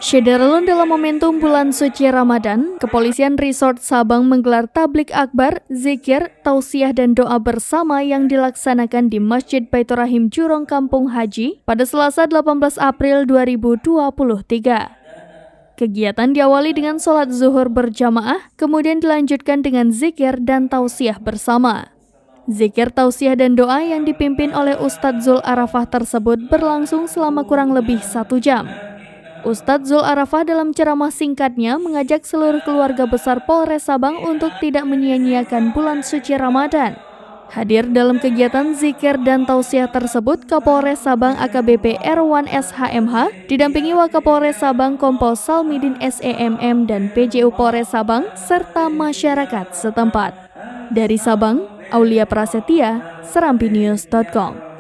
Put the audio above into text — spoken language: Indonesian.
Syederalun dalam momentum bulan suci Ramadan, Kepolisian Resort Sabang menggelar tablik akbar, zikir, tausiah dan doa bersama yang dilaksanakan di Masjid Baitur Rahim Jurong Kampung Haji pada Selasa 18 April 2023. Kegiatan diawali dengan sholat zuhur berjamaah, kemudian dilanjutkan dengan zikir dan tausiah bersama. Zikir, tausiah dan doa yang dipimpin oleh Ustadz Zul Arafah tersebut berlangsung selama kurang lebih 1 jam. Ustadz Zul Arafah dalam ceramah singkatnya mengajak seluruh keluarga besar Polres Sabang untuk tidak menyia-nyiakan bulan suci Ramadan. Hadir dalam kegiatan zikir dan tausiah tersebut Kapolres Sabang AKBP Erwan SHMH didampingi Wakapolres Sabang Kompol Salmidin SEMM dan PJU Polres Sabang serta masyarakat setempat. Dari Sabang, Aulia Prasetya, serampinews.com.